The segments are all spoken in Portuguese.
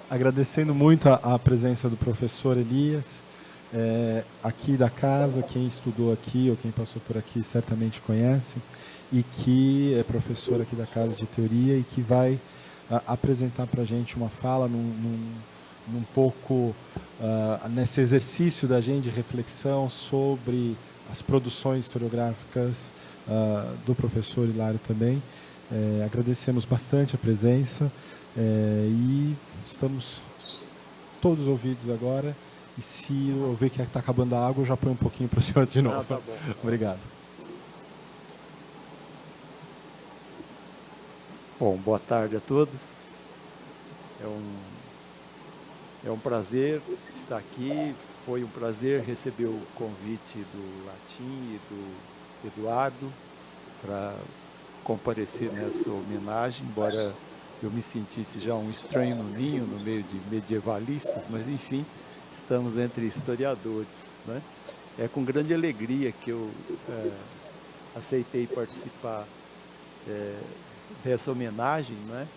Agradecendo muito a presença do professor Elias, aqui da casa, quem estudou aqui ou quem passou por aqui certamente conhece, e que é professor aqui da Casa de Teoria e que vai apresentar para a gente uma fala num pouco nesse exercício da gente de reflexão sobre as produções historiográficas do professor Hilário também. Agradecemos bastante a presença e estamos todos ouvidos agora. E se eu ver que está acabando a água, eu já ponho um pouquinho para o senhor de novo. Tá bom. Obrigado. Bom, boa tarde a todos. É um prazer estar aqui. Foi um prazer receber o convite do Latim e do Eduardo para comparecer nessa homenagem, embora eu me sentisse já um estranho no ninho, no meio de medievalistas, mas enfim, estamos entre historiadores, né? É com grande alegria que eu aceitei participar dessa homenagem, né?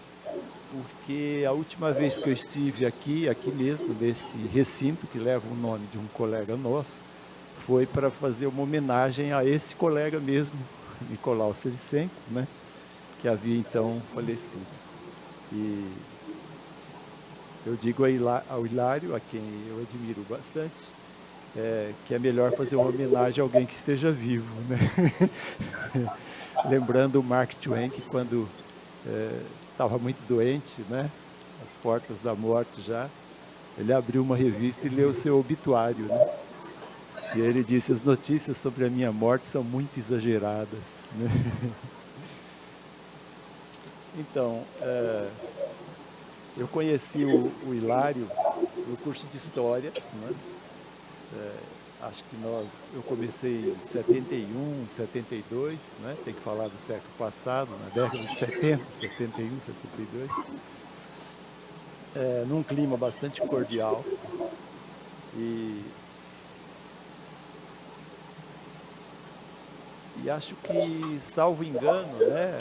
Porque a última vez que eu estive aqui mesmo, nesse recinto que leva o nome de um colega nosso, foi para fazer uma homenagem a esse colega mesmo, Nicolau Sericenko, né? Que havia então falecido. E eu digo ao Hilário, a quem eu admiro bastante, que é melhor fazer uma homenagem a alguém que esteja vivo, né? Lembrando o Mark Twain, que quando estava muito doente, né, às portas da morte já, ele abriu uma revista e leu o seu obituário, né? E ele disse: as notícias sobre a minha morte são muito exageradas, né? Então, eu conheci o Hilário no curso de História, né? Acho que eu comecei em 71, 72, né? Tem que falar do século passado, na década de 70, 71, 72. Num clima bastante cordial. E acho que, salvo engano, né?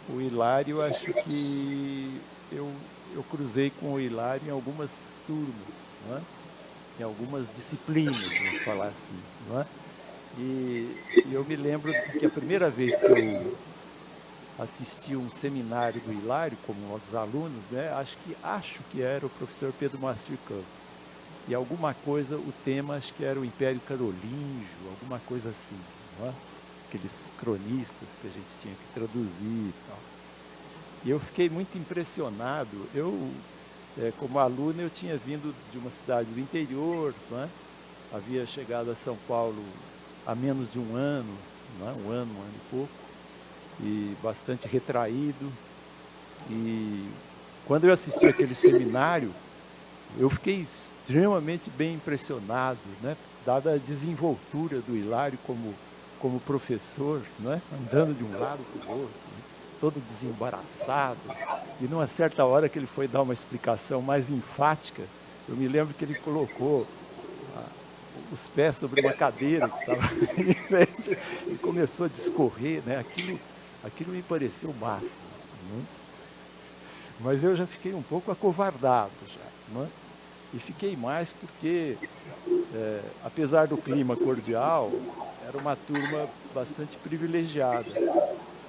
O Hilário, acho que eu cruzei com o Hilário em algumas turmas, né? Em algumas disciplinas, vamos falar assim, não é? E eu me lembro que a primeira vez que eu assisti um seminário do Hilário, como um dos alunos, né? Acho que era o professor Pedro Moacir Campos. E alguma coisa, o tema acho que era o Império Carolíngio, alguma coisa assim, não é? Aqueles cronistas que a gente tinha que traduzir e tal. E eu fiquei muito impressionado. Como aluno, eu tinha vindo de uma cidade do interior, não é? Havia chegado a São Paulo há menos de um ano, não é? Um ano e pouco, e bastante retraído. E quando eu assisti aquele seminário, eu fiquei extremamente bem impressionado, né? Dada a desenvoltura do Hilário como professor, não é? Andando de um lado para o outro, né? Todo desembaraçado. E numa certa hora que ele foi dar uma explicação mais enfática, eu me lembro que ele colocou os pés sobre uma cadeira que estava em frente e começou a discorrer, né? Aquilo me pareceu o máximo, né? Mas eu já fiquei um pouco acovardado já, né? E fiquei mais porque, apesar do clima cordial, era uma turma bastante privilegiada,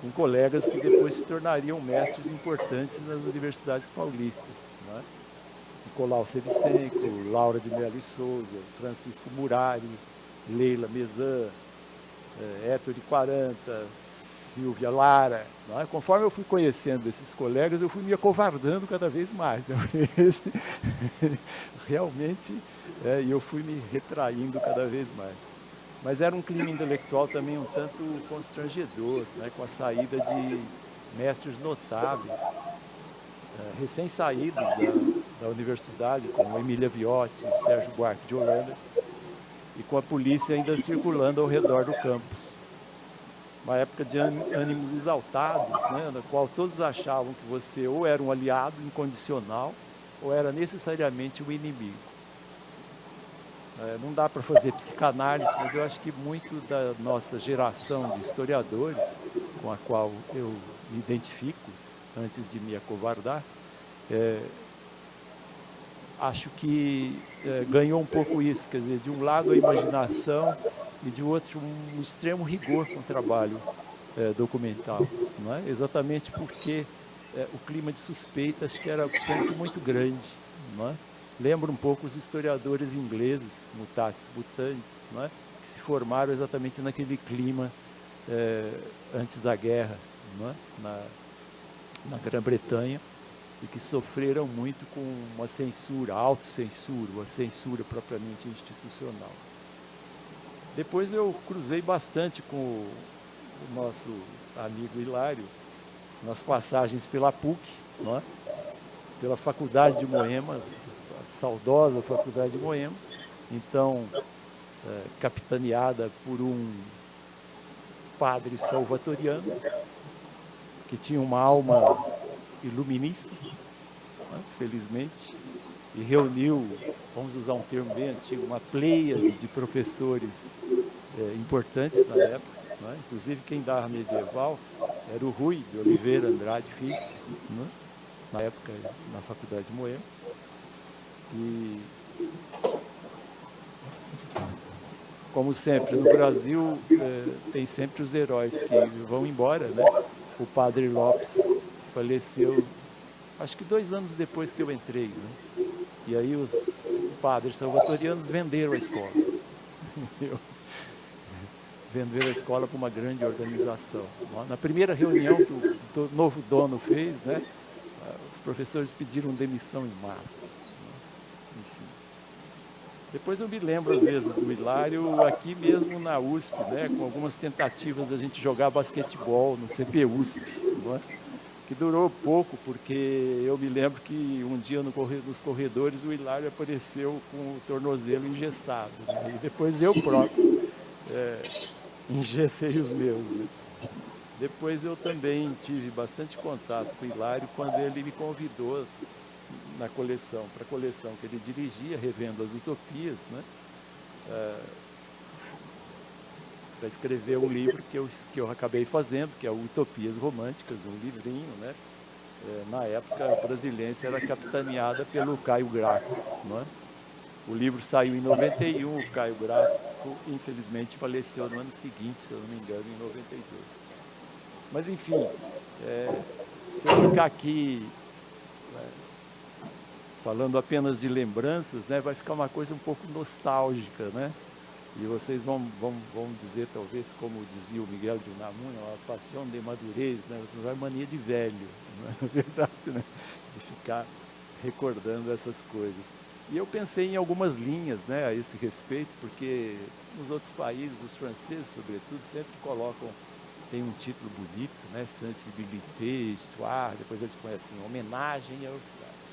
com colegas que depois se tornariam mestres importantes nas universidades paulistas, né? Nicolau Sericenko, Laura de Mello e Souza, Francisco Murari, Leila Mezan, Héctor de Quaranta, Silvia Lara, não é? Conforme eu fui conhecendo esses colegas, eu fui me acovardando cada vez mais, né? Realmente, eu fui me retraindo cada vez mais. Mas era um clima intelectual também um tanto constrangedor, né? Com a saída de mestres notáveis, recém-saídos da universidade, como Emília Viotti, Sérgio Buarque de Holanda, e com a polícia ainda circulando ao redor do campus. Uma época de ânimos exaltados, né? Na qual todos achavam que você ou era um aliado incondicional ou era necessariamente um inimigo. Não dá para fazer psicanálise, mas eu acho que muito da nossa geração de historiadores com a qual eu me identifico, antes de me acovardar, acho que ganhou um pouco isso, quer dizer, de um lado a imaginação e de outro um extremo rigor com o trabalho documental, não é? Exatamente porque o clima de suspeita acho que era sempre muito grande, não é? Lembra um pouco os historiadores ingleses, mutatis mutandis, não é? Que se formaram exatamente naquele clima antes da guerra, não é? Na Grã-Bretanha, e que sofreram muito com uma censura, autocensura, uma censura propriamente institucional. Depois eu cruzei bastante com o nosso amigo Hilário nas passagens pela PUC, não é? Pela Faculdade de Moema, a saudosa Faculdade de Moema, então capitaneada por um padre salvatoriano que tinha uma alma iluminista, né, felizmente, e reuniu, vamos usar um termo bem antigo, uma pleiade de professores importantes na época, né? Inclusive quem dava medieval era o Rui de Oliveira Andrade Filho, né? Na época na Faculdade de Moema. E, como sempre, no Brasil tem sempre os heróis que vão embora, né? O padre Lopes faleceu, acho que 2 anos depois que eu entrei, né? E aí os padres salvatorianos venderam a escola. Venderam a escola para uma grande organização. Na primeira reunião que o novo dono fez, né, os professores pediram demissão em massa. Enfim. Depois eu me lembro, às vezes, do Hilário aqui mesmo na USP, né, com algumas tentativas da gente jogar basquetebol no CPUSP, não é? Que durou pouco, porque eu me lembro que um dia nos corredores o Hilário apareceu com o tornozelo engessado, né? E depois eu próprio engessei os meus, né? Depois eu também tive bastante contato com o Hilário quando ele me convidou para a coleção que ele dirigia, Revendo as Utopias, né? Para escrever um livro que eu acabei fazendo, que é o Utopias Românticas, um livrinho, né? Na época, a Brasiliense era capitaneada pelo Caio Graco, não é? O livro saiu em 91, o Caio Graco, infelizmente, faleceu no ano seguinte, se eu não me engano, em 92. Mas, enfim, se eu ficar aqui falando apenas de lembranças, né, vai ficar uma coisa um pouco nostálgica, né? E vocês vão dizer, talvez, como dizia o Miguel de Unamuno, a paixão de madurez, né? Você vai mania de velho, não é verdade, né? De ficar recordando essas coisas. E eu pensei em algumas linhas, né, a esse respeito, porque nos outros países, os franceses, sobretudo, sempre colocam, tem um título bonito, né, Sensibilité, Histoire, depois eles põem assim, homenagem,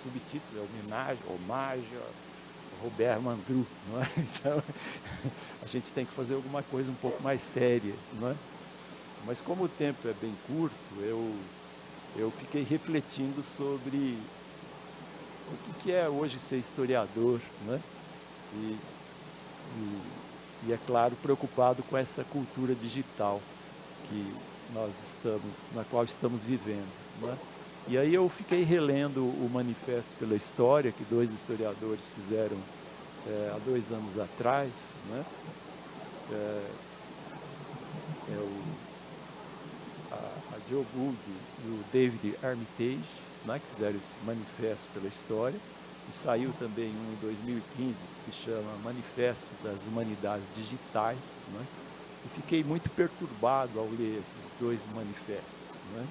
subtítulo é hommage a Robert Mandrou, não é? Então, a gente tem que fazer alguma coisa um pouco mais séria, não é? Mas como o tempo é bem curto, eu fiquei refletindo sobre o que é hoje ser historiador, né? E é claro, preocupado com essa cultura digital na qual estamos vivendo, né? E aí eu fiquei relendo o Manifesto pela História, que 2 historiadores fizeram há 2 anos atrás, né? A Joe Gould e o David Armitage, né, que fizeram esse Manifesto pela História, e saiu também um em 2015, que se chama Manifesto das Humanidades Digitais, né? E fiquei muito perturbado ao ler esses 2 manifestos, né?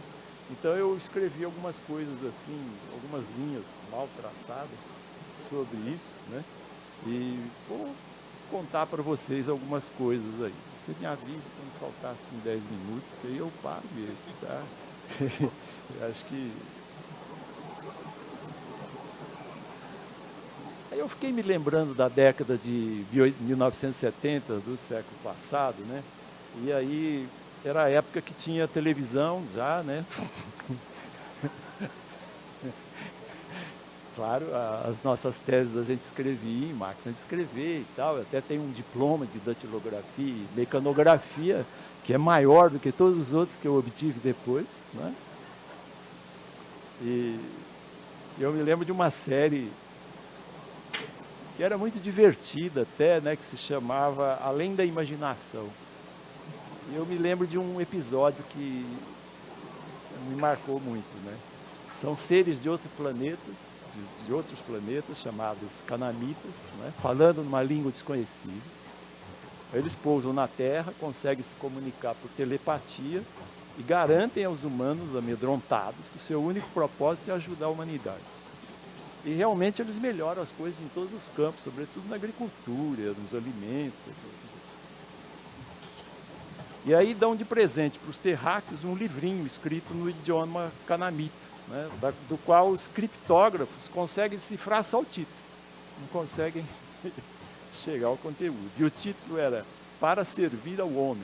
Então eu escrevi algumas coisas assim, algumas linhas mal traçadas sobre isso, né? E vou contar para vocês algumas coisas aí. Você me avisa quando faltar assim, 10 minutos, que aí eu paro mesmo, tá? Eu acho que... Aí eu fiquei me lembrando da década de 1970, do século passado, né? E aí era a época que tinha televisão já, né? Claro, as nossas teses a gente escrevia em máquina de escrever e tal. Eu até tenho um diploma de datilografia e mecanografia que é maior do que todos os outros que eu obtive depois, né? E eu me lembro de uma série que era muito divertida até, né, que se chamava Além da Imaginação. E eu me lembro de um episódio que me marcou muito, né? São seres de outros planetas, de outros planetas, chamados canamitas, né, falando numa língua desconhecida. Eles pousam na Terra, conseguem se comunicar por telepatia e garantem aos humanos amedrontados que o seu único propósito é ajudar a humanidade. E realmente eles melhoram as coisas em todos os campos, sobretudo na agricultura, nos alimentos. E aí dão de presente para os terráqueos um livrinho escrito no idioma canamita, né, do qual os criptógrafos conseguem decifrar só o título, não conseguem chegar ao conteúdo. E o título era Para Servir ao Homem.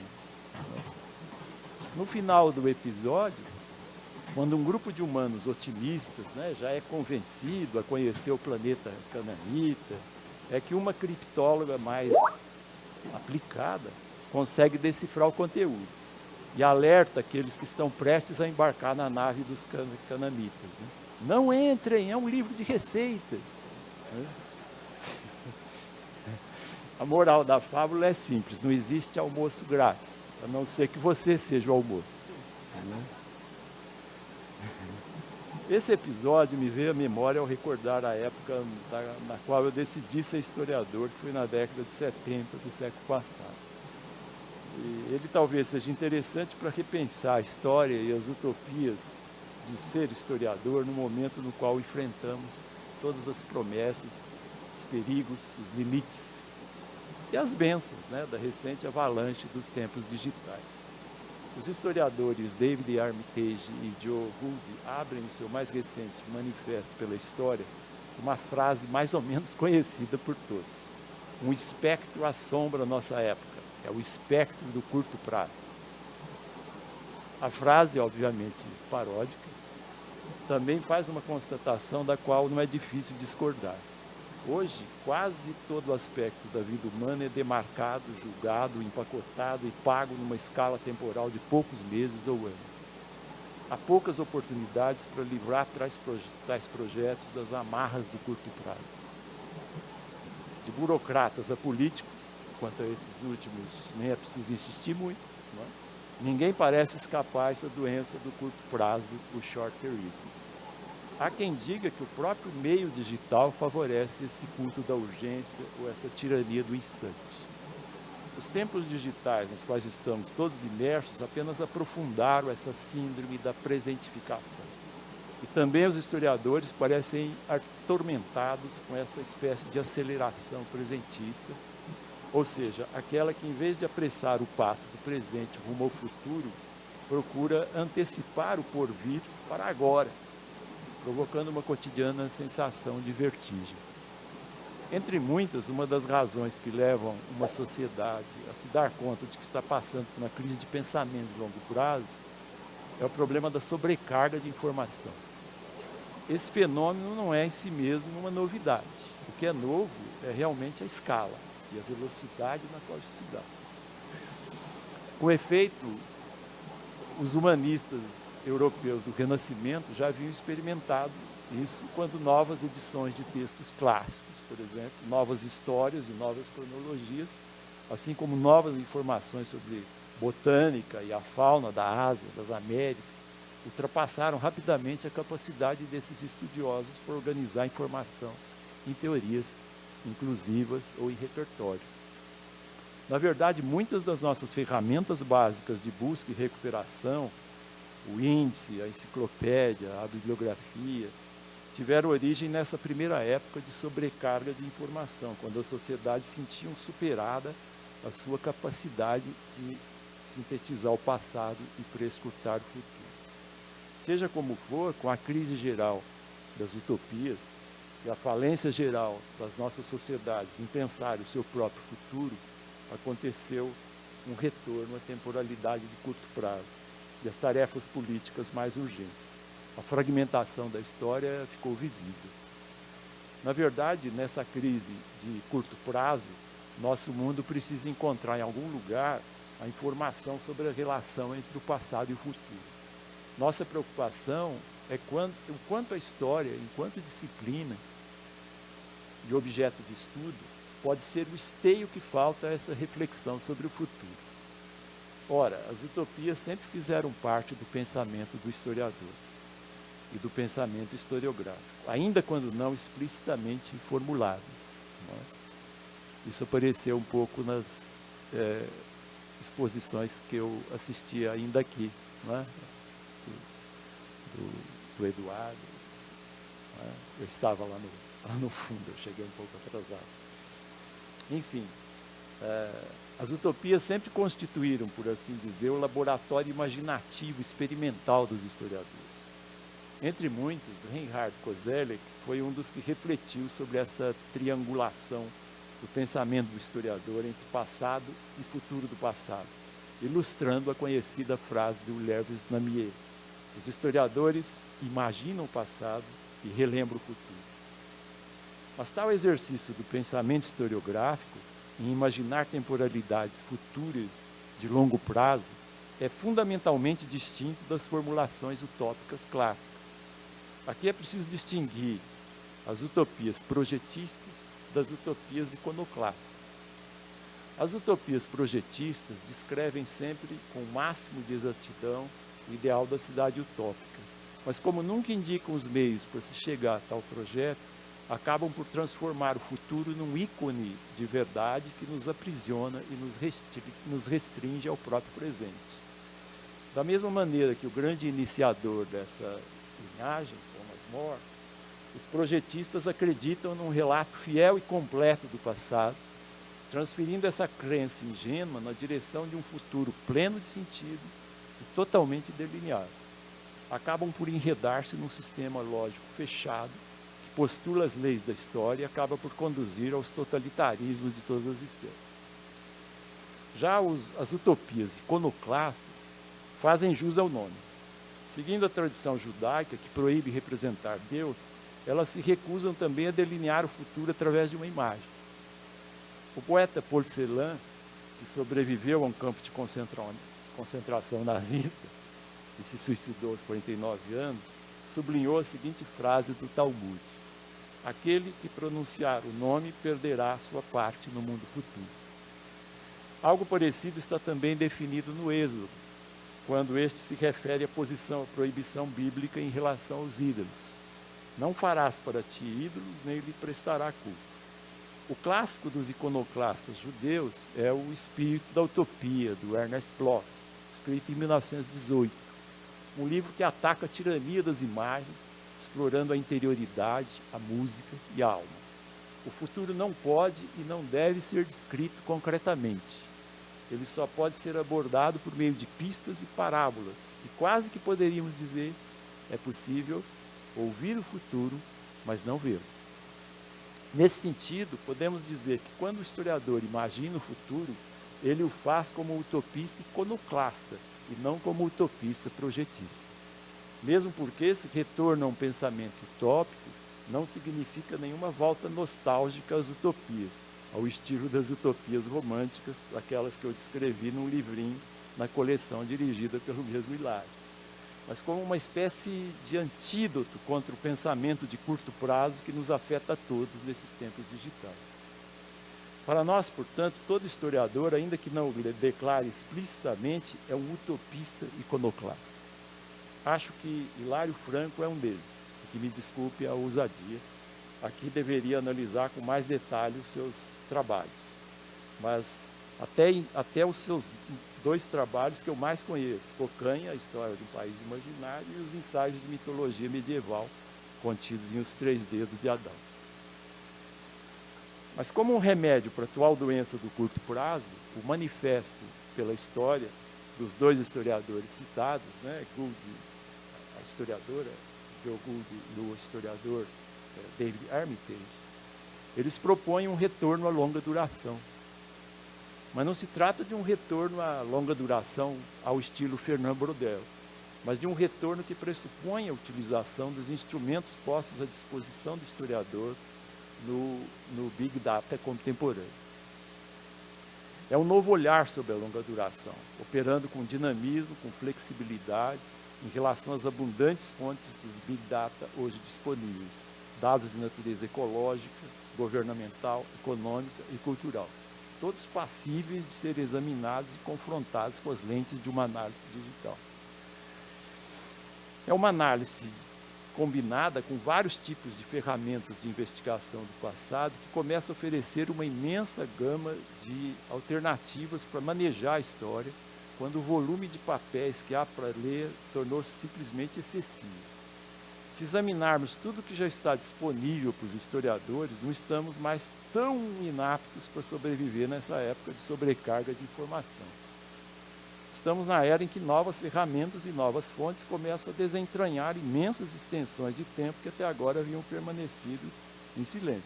No final do episódio, quando um grupo de humanos otimistas, né, já é convencido a conhecer o planeta cananita, é que uma criptóloga mais aplicada consegue decifrar o conteúdo e alerta aqueles que estão prestes a embarcar na nave dos canamitas. Né? Não entrem, é um livro de receitas. Né? A moral da fábula é simples, não existe almoço grátis, a não ser que você seja o almoço. Né? Esse episódio me veio à memória ao recordar a época na qual eu decidi ser historiador, que foi na década de 70 do século passado. E ele talvez seja interessante para repensar a história e as utopias de ser historiador no momento no qual enfrentamos todas as promessas, os perigos, os limites e as bênçãos, né, da recente avalanche dos tempos digitais. Os historiadores David Armitage e Joe Gould abrem o seu mais recente Manifesto pela História uma frase mais ou menos conhecida por todos. Um espectro assombra a nossa época, é o espectro do curto prazo. A frase, obviamente paródica, também faz uma constatação da qual não é difícil discordar. Hoje, quase todo aspecto da vida humana é demarcado, julgado, empacotado e pago numa escala temporal de poucos meses ou anos. Há poucas oportunidades para livrar tais projetos das amarras do curto prazo. De burocratas a políticos, quanto a esses últimos nem é preciso insistir muito, não é? Ninguém parece escapar essa doença do curto prazo, o short-termismo. Há quem diga que o próprio meio digital favorece esse culto da urgência ou essa tirania do instante. Os tempos digitais nos quais estamos todos imersos apenas aprofundaram essa síndrome da presentificação. E também os historiadores parecem atormentados com essa espécie de aceleração presentista, ou seja, aquela que, em vez de apressar o passo do presente rumo ao futuro, procura antecipar o porvir para agora, provocando uma cotidiana sensação de vertigem. Entre muitas, uma das razões que levam uma sociedade a se dar conta de que está passando por uma crise de pensamento de longo prazo é o problema da sobrecarga de informação. Esse fenômeno não é em si mesmo uma novidade. O que é novo é realmente a escala e a velocidade na qual isso se dá. Com efeito, os humanistas europeus do Renascimento já haviam experimentado isso quando novas edições de textos clássicos, por exemplo, novas histórias e novas cronologias, assim como novas informações sobre botânica e a fauna da Ásia, das Américas, ultrapassaram rapidamente a capacidade desses estudiosos para organizar a informação em teorias inclusivas ou em repertório. Na verdade, muitas das nossas ferramentas básicas de busca e recuperação, o índice, a enciclopédia, a bibliografia, tiveram origem nessa primeira época de sobrecarga de informação, quando as sociedades sentiam superada a sua capacidade de sintetizar o passado e prescrutar o futuro. Seja como for, com a crise geral das utopias e a falência geral das nossas sociedades em pensar o seu próprio futuro, aconteceu um retorno à temporalidade de curto prazo e às tarefas políticas mais urgentes. A fragmentação da história ficou visível. Na verdade, nessa crise de curto prazo, nosso mundo precisa encontrar em algum lugar a informação sobre a relação entre o passado e o futuro. Nossa preocupação é o quanto a história, enquanto disciplina e objeto de estudo, pode ser o esteio que falta a essa reflexão sobre o futuro. Ora, as utopias sempre fizeram parte do pensamento do historiador e do pensamento historiográfico, ainda quando não explicitamente formuladas. Não é? Isso apareceu um pouco nas exposições que eu assisti ainda aqui, não é? do Eduardo. Não é? Eu estava lá no fundo, eu cheguei um pouco atrasado. Enfim, as utopias sempre constituíram, por assim dizer, o laboratório imaginativo experimental dos historiadores. Entre muitos, Reinhard Koselleck foi um dos que refletiu sobre essa triangulação do pensamento do historiador entre passado e futuro do passado, ilustrando a conhecida frase do Lervis Namier: os historiadores imaginam o passado e relembram o futuro. Mas tal exercício do pensamento historiográfico, em imaginar temporalidades futuras de longo prazo, é fundamentalmente distinto das formulações utópicas clássicas. Aqui é preciso distinguir as utopias projetistas das utopias iconoclastas. As utopias projetistas descrevem sempre com o máximo de exatidão o ideal da cidade utópica, mas como nunca indicam os meios para se chegar a tal projeto, acabam por transformar o futuro num ícone de verdade que nos aprisiona e nos restringe ao próprio presente. Da mesma maneira que o grande iniciador dessa linhagem, Thomas More, os projetistas acreditam num relato fiel e completo do passado, transferindo essa crença ingênua na direção de um futuro pleno de sentido e totalmente delineado. Acabam por enredar-se num sistema lógico fechado, que postula as leis da história e acaba por conduzir aos totalitarismos de todas as espécies. Já as utopias iconoclastas fazem jus ao nome. Seguindo a tradição judaica, que proíbe representar Deus, elas se recusam também a delinear o futuro através de uma imagem. O poeta Paul Celan, que sobreviveu a um campo de concentração nazista e se suicidou aos 49 anos, sublinhou a seguinte frase do Talmud: aquele que pronunciar o nome perderá a sua parte no mundo futuro. Algo parecido está também definido no Êxodo, quando este se refere à proibição bíblica em relação aos ídolos. Não farás para ti ídolos, nem lhe prestará culto. O clássico dos iconoclastas judeus é o Espírito da Utopia, do Ernest Bloch, escrito em 1918. Um livro que ataca a tirania das imagens, explorando a interioridade, a música e a alma. O futuro não pode e não deve ser descrito concretamente. Ele só pode ser abordado por meio de pistas e parábolas. E quase que poderíamos dizer, é possível ouvir o futuro, mas não vê-lo. Nesse sentido, podemos dizer que quando o historiador imagina o futuro, ele o faz como utopista iconoclasta e não como utopista projetista. Mesmo porque esse retorno a um pensamento utópico não significa nenhuma volta nostálgica às utopias, ao estilo das utopias românticas, aquelas que eu descrevi num livrinho na coleção dirigida pelo mesmo Hilário, mas como uma espécie de antídoto contra o pensamento de curto prazo que nos afeta a todos nesses tempos digitais. Para nós, portanto, todo historiador, ainda que não declare explicitamente, é um utopista iconoclasta. Acho que Hilário Franco é um deles, e que me desculpe a ousadia. Aqui deveria analisar com mais detalhe os seus trabalhos, mas até os seus dois trabalhos que eu mais conheço, Cocanha, a História de um País Imaginário, e os Ensaios de Mitologia Medieval, contidos em Os Três Dedos de Adão. Mas como um remédio para a atual doença do curto prazo, o manifesto pela história dos dois historiadores citados, Gould, a historiadora, Joe Gould, e o historiador David Armitage, eles propõem um retorno a longa duração. Mas não se trata de um retorno a longa duração ao estilo Fernand Braudel, mas de um retorno que pressupõe a utilização dos instrumentos postos à disposição do historiador no Big Data contemporâneo. É um novo olhar sobre a longa duração, operando com dinamismo, com flexibilidade, em relação às abundantes fontes dos Big Data hoje disponíveis, dados de natureza ecológica, governamental, econômica e cultural, todos passíveis de serem examinados e confrontados com as lentes de uma análise digital. É uma análise combinada com vários tipos de ferramentas de investigação do passado que começa a oferecer uma imensa gama de alternativas para manejar a história, quando o volume de papéis que há para ler tornou-se simplesmente excessivo. Se examinarmos tudo que já está disponível para os historiadores, não estamos mais tão inaptos para sobreviver nessa época de sobrecarga de informação. Estamos na era em que novas ferramentas e novas fontes começam a desentranhar imensas extensões de tempo que até agora haviam permanecido em silêncio.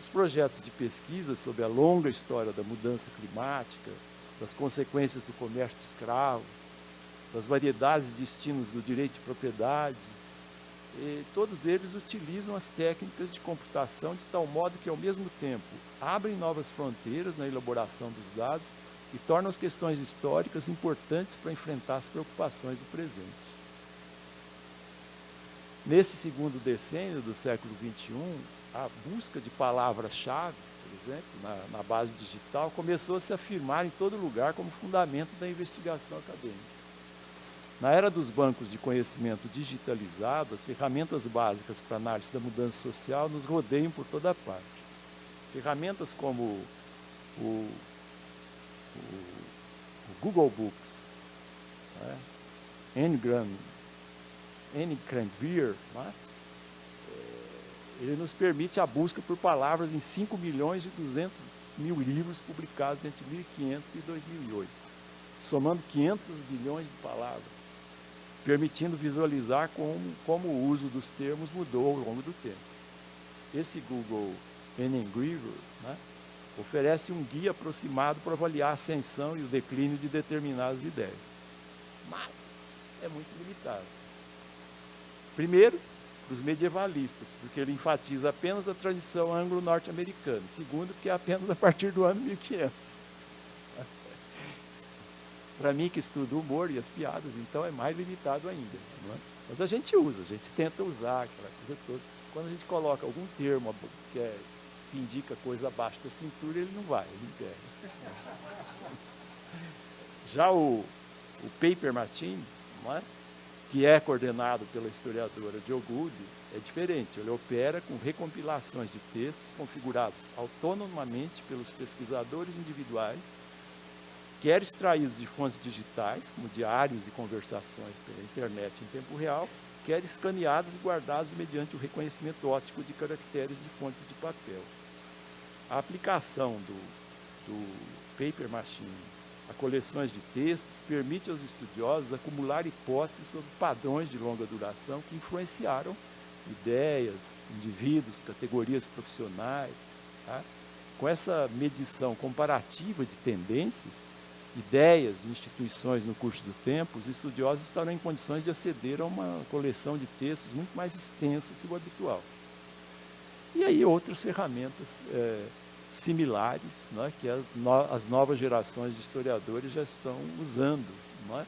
Os projetos de pesquisa sobre a longa história da mudança climática, das consequências do comércio de escravos, das variedades e destinos do direito de propriedade, todos eles utilizam as técnicas de computação de tal modo que, ao mesmo tempo, abrem novas fronteiras na elaboração dos dados e tornam as questões históricas importantes para enfrentar as preocupações do presente. Nesse segundo decênio do século XXI, a busca de palavras-chave, por exemplo, na base digital, começou a se afirmar em todo lugar como fundamento da investigação acadêmica. Na era dos bancos de conhecimento digitalizado, as ferramentas básicas para análise da mudança social nos rodeiam por toda parte. Ferramentas como o Google Books, né? N-Grandview, né? Ele nos permite a busca por palavras em 5 milhões e 200 mil livros publicados entre 1500 e 2008, somando 500 bilhões de palavras, permitindo visualizar como o uso dos termos mudou ao longo do tempo. Esse Google N-Grandview, né, oferece um guia aproximado para avaliar a ascensão e o declínio de determinadas ideias, mas é muito limitado. Primeiro, para os medievalistas, porque ele enfatiza apenas a tradição anglo-norte-americana. Segundo, porque é apenas a partir do ano 1500. Para mim, que estudo o humor e as piadas, então é mais limitado ainda. Não é? Mas a gente usa, a gente tenta usar aquela coisa toda. Quando a gente coloca algum termo que indica coisa abaixo da cintura, ele não vai, ele não pega. Já o paper machine, não é? Que é coordenado pela historiadora Jo Gould, é diferente. Ele opera com recompilações de textos configurados autonomamente pelos pesquisadores individuais, quer extraídos de fontes digitais, como diários e conversações pela internet em tempo real, quer escaneados e guardados mediante o reconhecimento óptico de caracteres de fontes de papel. A aplicação do paper machine a coleções de textos permite aos estudiosos acumular hipóteses sobre padrões de longa duração que influenciaram ideias, indivíduos, categorias profissionais. Tá? Com essa medição comparativa de tendências, ideias e instituições no curso do tempo, os estudiosos estarão em condições de aceder a uma coleção de textos muito mais extensa que o habitual. E aí outras ferramentas similares, né, que as novas gerações de historiadores já estão usando. Não é?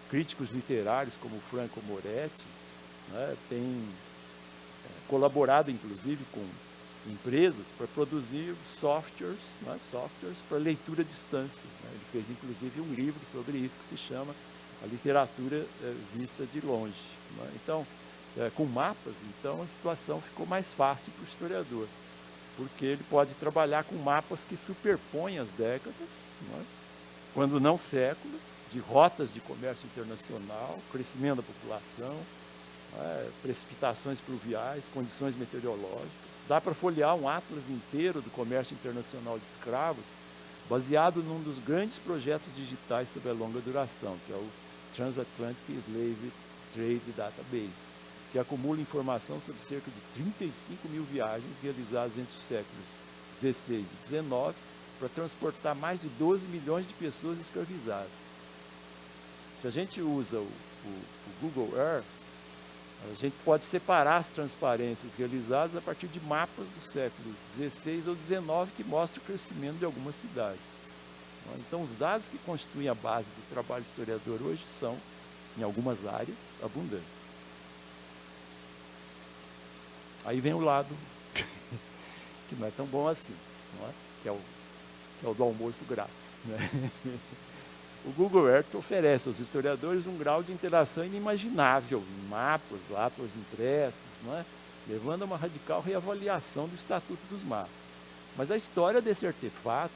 Críticos literários como Franco Moretti, né, têm colaborado, inclusive, com empresas para produzir softwares, né, softwares para leitura à distância. Né? Ele fez, inclusive, um livro sobre isso que se chama A Literatura Vista de Longe. Né? Então, com mapas, então, a situação ficou mais fácil para o historiador, porque ele pode trabalhar com mapas que superpõem as décadas, não é? Quando não séculos, de rotas de comércio internacional, crescimento da população, precipitações pluviais, condições meteorológicas. Dá para folhear um atlas inteiro do comércio internacional de escravos, baseado num dos grandes projetos digitais sobre a longa duração, que é o Transatlantic Slave Trade Database, que acumula informação sobre cerca de 35 mil viagens realizadas entre os séculos XVI e XIX para transportar mais de 12 milhões de pessoas escravizadas. Se a gente usa o Google Earth, a gente pode separar as transparências realizadas a partir de mapas dos séculos XVI ou XIX que mostram o crescimento de algumas cidades. Então, os dados que constituem a base do trabalho do historiador hoje são, em algumas áreas, abundantes. Aí vem o lado que não é tão bom assim, não é? Que é o do almoço grátis, né? O Google Earth oferece aos historiadores um grau de interação inimaginável em mapas, atlas impressos, não é? Levando a uma radical reavaliação do Estatuto dos Mapas. Mas a história desse artefato,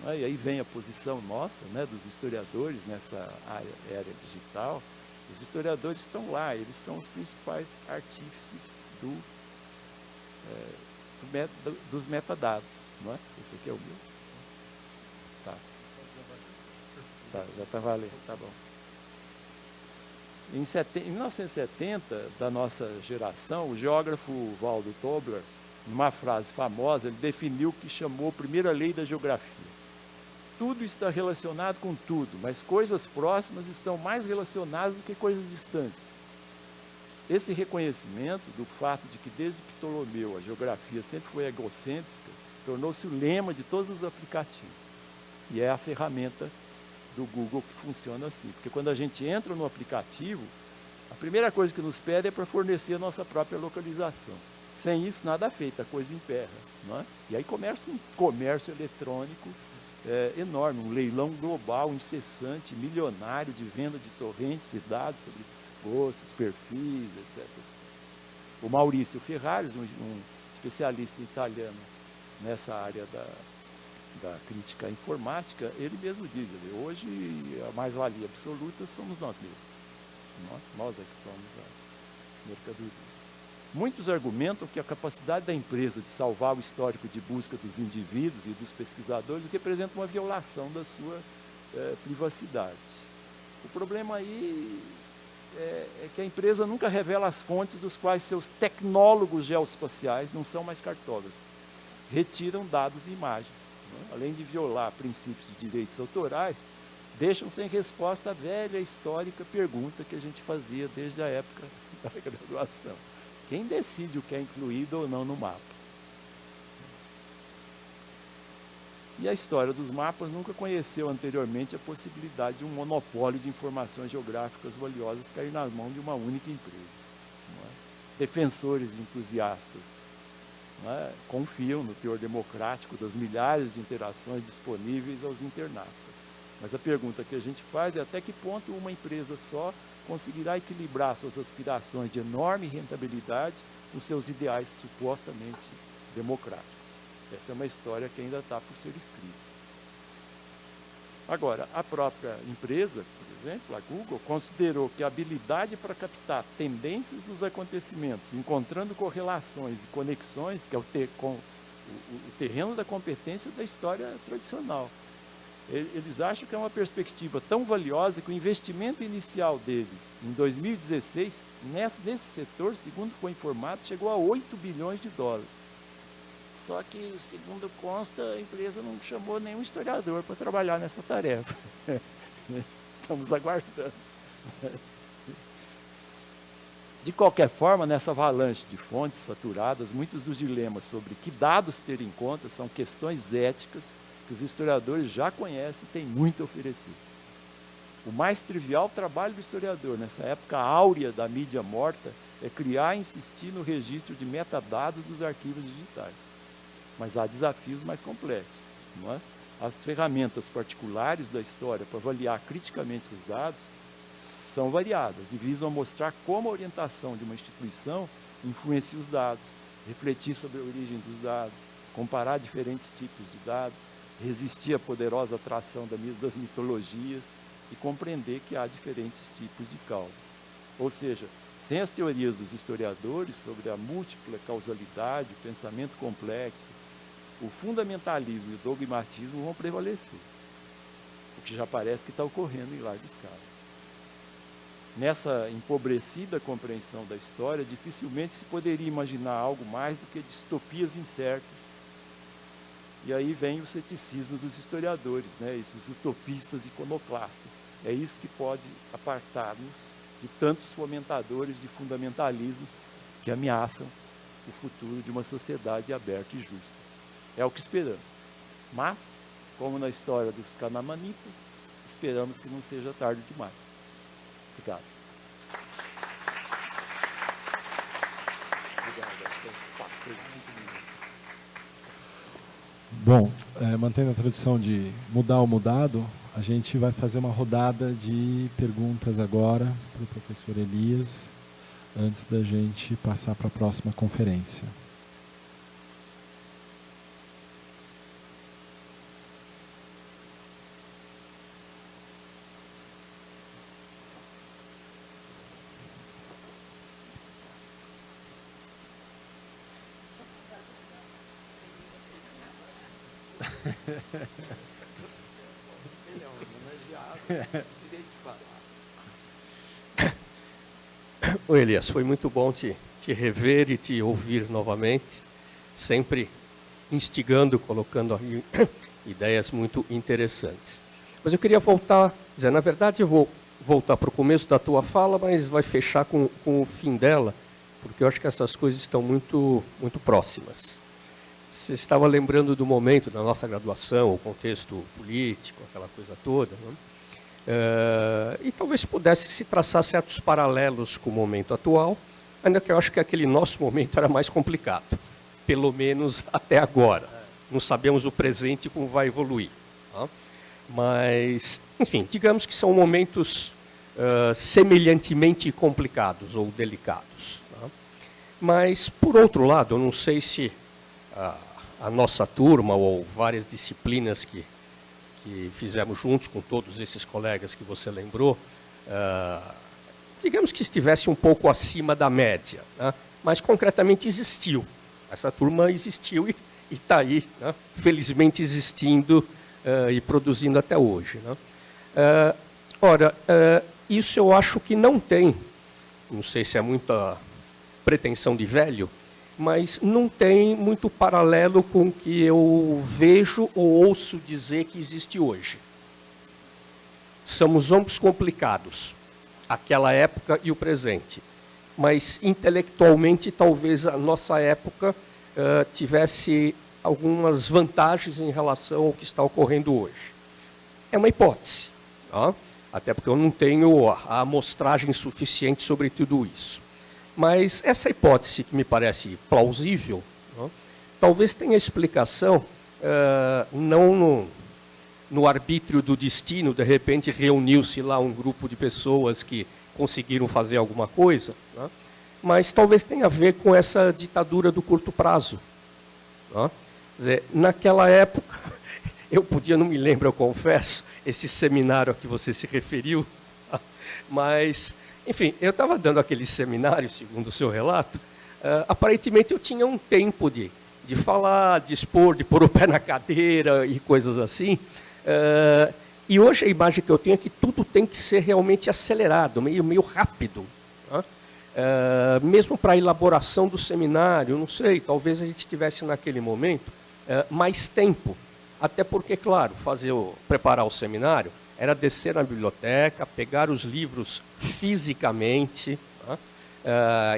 não é? E aí vem a posição nossa, né, dos historiadores nessa era digital. Os historiadores estão lá, eles são os principais artífices dos metadados, não é? Esse aqui é o meu. Tá. Tá, já está valendo, tá bom. Em 1970, da nossa geração, o geógrafo Waldo Tobler, numa frase famosa, ele definiu o que chamou a primeira lei da geografia. Tudo está relacionado com tudo, mas coisas próximas estão mais relacionadas do que coisas distantes. Esse reconhecimento do fato de que desde Ptolomeu a geografia sempre foi egocêntrica, tornou-se o lema de todos os aplicativos. E é a ferramenta do Google que funciona assim. Porque quando a gente entra no aplicativo, a primeira coisa que nos pede é para fornecer a nossa própria localização. Sem isso, nada feito, a coisa emperra. Não é? E aí começa um comércio eletrônico enorme, um leilão global, incessante, milionário de venda de torrentes e dados sobre gostos, perfis, etc. O Maurício Ferraris, um especialista italiano nessa área da crítica informática, ele mesmo diz, hoje a mais-valia absoluta somos nós mesmos. Nós é que somos a mercadoria. Muitos argumentam que a capacidade da empresa de salvar o histórico de busca dos indivíduos e dos pesquisadores representa uma violação da sua privacidade. O problema aí é que a empresa nunca revela as fontes dos quais seus tecnólogos geoespaciais, não são mais cartógrafos, retiram dados e imagens. Além de violar princípios de direitos autorais, deixam sem resposta a velha histórica pergunta que a gente fazia desde a época da graduação. Quem decide o que é incluído ou não no mapa? E a história dos mapas nunca conheceu anteriormente a possibilidade de um monopólio de informações geográficas valiosas cair nas mãos de uma única empresa. Defensores entusiastas confiam no teor democrático das milhares de interações disponíveis aos internautas. Mas a pergunta que a gente faz é até que ponto uma empresa só conseguirá equilibrar suas aspirações de enorme rentabilidade com seus ideais supostamente democráticos. Essa é uma história que ainda está por ser escrita. Agora, a própria empresa, por exemplo, a Google, considerou que a habilidade para captar tendências nos acontecimentos, encontrando correlações e conexões, que é o terreno da competência da história tradicional. Eles acham que é uma perspectiva tão valiosa que o investimento inicial deles, em 2016, nesse setor, segundo foi informado, chegou a 8 bilhões de dólares. Só que, segundo consta, a empresa não chamou nenhum historiador para trabalhar nessa tarefa. Estamos aguardando. De qualquer forma, nessa avalanche de fontes saturadas, muitos dos dilemas sobre que dados ter em conta são questões éticas que os historiadores já conhecem e têm muito a oferecer. O mais trivial trabalho do historiador, nessa época áurea da mídia morta, é criar e insistir no registro de metadados dos arquivos digitais. Mas há desafios mais complexos, não é? As ferramentas particulares da história para avaliar criticamente os dados são variadas e visam mostrar como a orientação de uma instituição influencia os dados, refletir sobre a origem dos dados, comparar diferentes tipos de dados, resistir à poderosa atração das mitologias e compreender que há diferentes tipos de causas. Ou seja, sem as teorias dos historiadores sobre a múltipla causalidade, o pensamento complexo, o fundamentalismo e o dogmatismo vão prevalecer, o que já parece que está ocorrendo em larga escala. Nessa empobrecida compreensão da história, dificilmente se poderia imaginar algo mais do que distopias incertas. E aí vem o ceticismo dos historiadores, esses utopistas iconoclastas. É isso que pode apartar-nos de tantos fomentadores de fundamentalismos que ameaçam o futuro de uma sociedade aberta e justa. É o que esperamos. Mas como na história dos Canamanitas, esperamos que não seja tarde demais. Obrigado. Bom, mantendo a tradição de mudar o mudado, a gente vai fazer uma rodada de perguntas agora para o professor Elias, antes da gente passar para a próxima conferência. Oi, Elias, foi muito bom te rever e te ouvir novamente, sempre instigando, colocando aí ideias muito interessantes. Mas eu queria voltar, na verdade eu vou voltar para o começo da tua fala, mas vai fechar com o fim dela, porque eu acho que essas coisas estão muito próximas. Você estava lembrando do momento da nossa graduação, o contexto político, aquela coisa toda, né? E talvez pudesse se traçar certos paralelos com o momento atual, ainda que eu acho que aquele nosso momento era mais complicado, pelo menos até agora. Não sabemos o presente como vai evoluir. Tá? Mas, enfim, digamos que são momentos semelhantemente complicados ou delicados. Tá? Mas, por outro lado, eu não sei se a nossa turma ou várias disciplinas que fizemos juntos com todos esses colegas que você lembrou, digamos que estivesse um pouco acima da média, né? Mas concretamente existiu. Essa turma existiu e está aí, né? Felizmente existindo e produzindo até hoje. Né? Isso eu acho que não sei se é muita pretensão de velho, mas não tem muito paralelo com o que eu vejo ou ouço dizer que existe hoje. Somos ambos complicados, aquela época e o presente. Mas, intelectualmente, talvez a nossa época tivesse algumas vantagens em relação ao que está ocorrendo hoje. É uma hipótese, tá? Até porque eu não tenho a amostragem suficiente sobre tudo isso. Mas essa hipótese que me parece plausível, né, talvez tenha explicação não no arbítrio do destino, de repente reuniu-se lá um grupo de pessoas que conseguiram fazer alguma coisa, né, mas talvez tenha a ver com essa ditadura do curto prazo. Né. Quer dizer, naquela época, eu não me lembro, eu confesso, esse seminário a que você se referiu, mas... Enfim, eu estava dando aquele seminário, segundo o seu relato, aparentemente eu tinha um tempo de falar, de expor, de pôr o pé na cadeira e coisas assim. E hoje a imagem que eu tenho é que tudo tem que ser realmente acelerado, meio rápido. Né? Mesmo para a elaboração do seminário, não sei, talvez a gente tivesse naquele momento mais tempo. Até porque, claro, preparar o seminário era descer na biblioteca, pegar os livros fisicamente, né,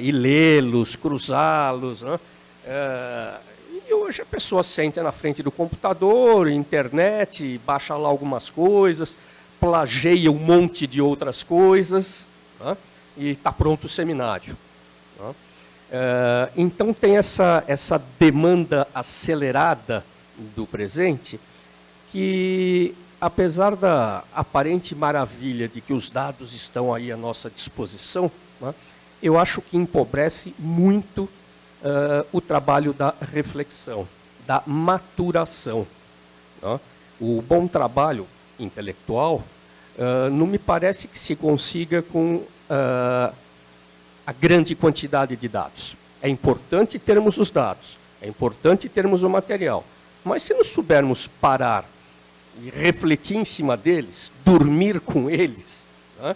e lê-los, cruzá-los. Né, e hoje a pessoa senta na frente do computador, internet, baixa lá algumas coisas, plageia um monte de outras coisas, né, e está pronto o seminário. Né. Então tem essa demanda acelerada do presente que... Apesar da aparente maravilha de que os dados estão aí à nossa disposição, né, eu acho que empobrece muito o trabalho da reflexão, da maturação. Né. O bom trabalho intelectual não me parece que se consiga com a grande quantidade de dados. É importante termos os dados, é importante termos o material, mas se não soubermos parar e refletir em cima deles, dormir com eles, né,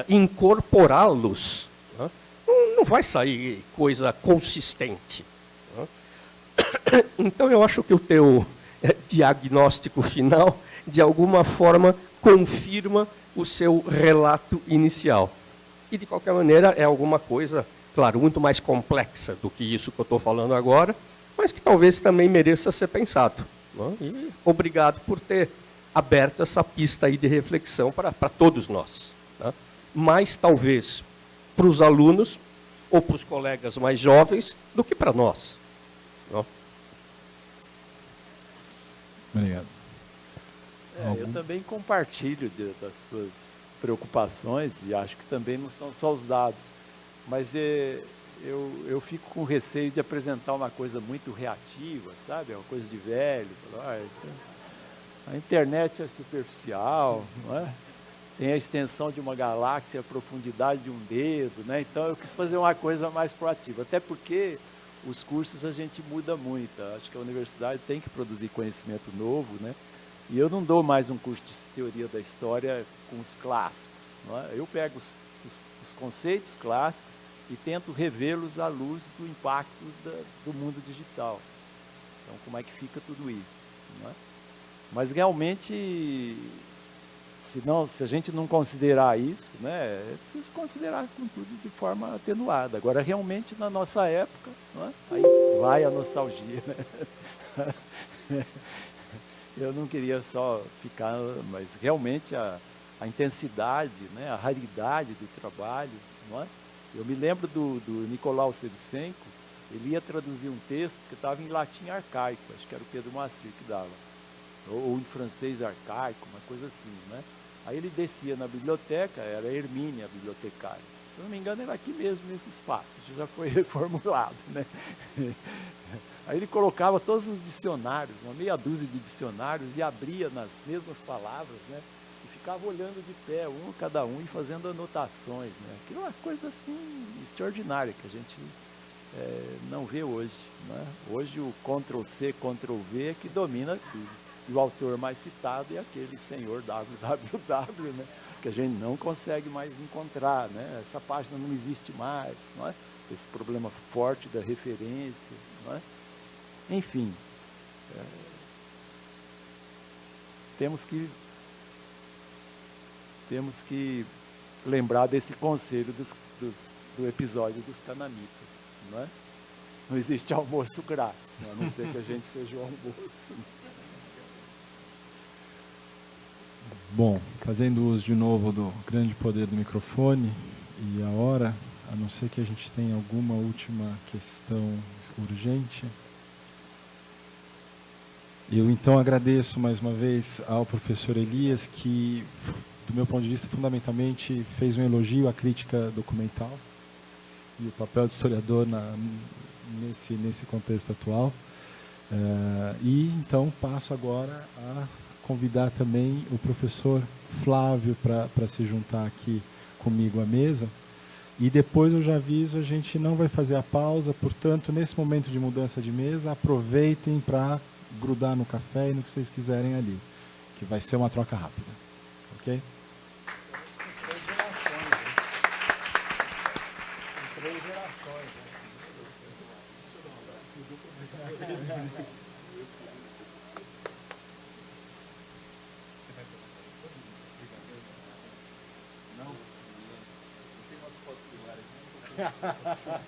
incorporá-los, né, não vai sair coisa consistente. Né. Então, eu acho que o teu diagnóstico final, de alguma forma, confirma o seu relato inicial. E, de qualquer maneira, é alguma coisa, claro, muito mais complexa do que isso que eu estou falando agora, mas que talvez também mereça ser pensado. Não? E obrigado por ter aberto essa pista aí de reflexão para todos nós. Tá? Mais, talvez, para os alunos ou para os colegas mais jovens do que para nós. Não? Obrigado. Eu também compartilho das suas preocupações e acho que também não são só os dados, mas eu fico com receio de apresentar uma coisa muito reativa, sabe? É uma coisa de velho. A internet é superficial, não é? Tem a extensão de uma galáxia, a profundidade de um dedo, né? Então eu quis fazer uma coisa mais proativa, até porque os cursos a gente muda muito. Acho que a universidade tem que produzir conhecimento novo, né? E eu não dou mais um curso de teoria da história com os clássicos. Não é? Eu pego os conceitos clássicos e tento revê-los à luz do impacto do mundo digital. Então, como é que fica tudo isso? Não é? Mas realmente, se a gente não considerar isso, né, é preciso considerar com tudo de forma atenuada. Agora, realmente, na nossa época, não é? Aí vai a nostalgia, né? Eu não queria só ficar, mas realmente a intensidade, né, a raridade do trabalho, não é? Eu me lembro do Nicolau Sevicenko, ele ia traduzir um texto que estava em latim arcaico, acho que era o Pedro Maciel que dava, ou em francês arcaico, uma coisa assim, né? Aí ele descia na biblioteca, era a Hermínia a bibliotecária. Se não me engano, era aqui mesmo, nesse espaço, isso já foi reformulado, né? Aí ele colocava todos os dicionários, uma meia dúzia de dicionários, e abria nas mesmas palavras, né? E ficava olhando de pé, um cada um, e fazendo anotações, né? Aquilo é uma coisa assim extraordinária que a gente não vê hoje, né? Hoje o Ctrl+C, Ctrl+V é que domina tudo. E o autor mais citado é aquele senhor www, né? Que a gente não consegue mais encontrar, né? Essa página não existe mais, não é? Esse problema forte da referência, não é? Enfim, temos que lembrar desse conselho do episódio dos cananitas, não é? Não existe almoço grátis, a não ser que a gente seja o almoço. Bom, fazendo uso de novo do grande poder do microfone e a hora, a não ser que a gente tenha alguma última questão urgente, eu então agradeço mais uma vez ao professor Elias, que, do meu ponto de vista, fundamentalmente fez um elogio à crítica documental e o papel do historiador nesse contexto atual. E então passo agora a convidar também o professor Flávio para se juntar aqui comigo à mesa. E depois eu já aviso, a gente não vai fazer a pausa, portanto, nesse momento de mudança de mesa, aproveitem para grudar no café e no que vocês quiserem ali, que vai ser uma troca rápida. Ok? Três gerações. Não? Tem umas fotos do ar aqui.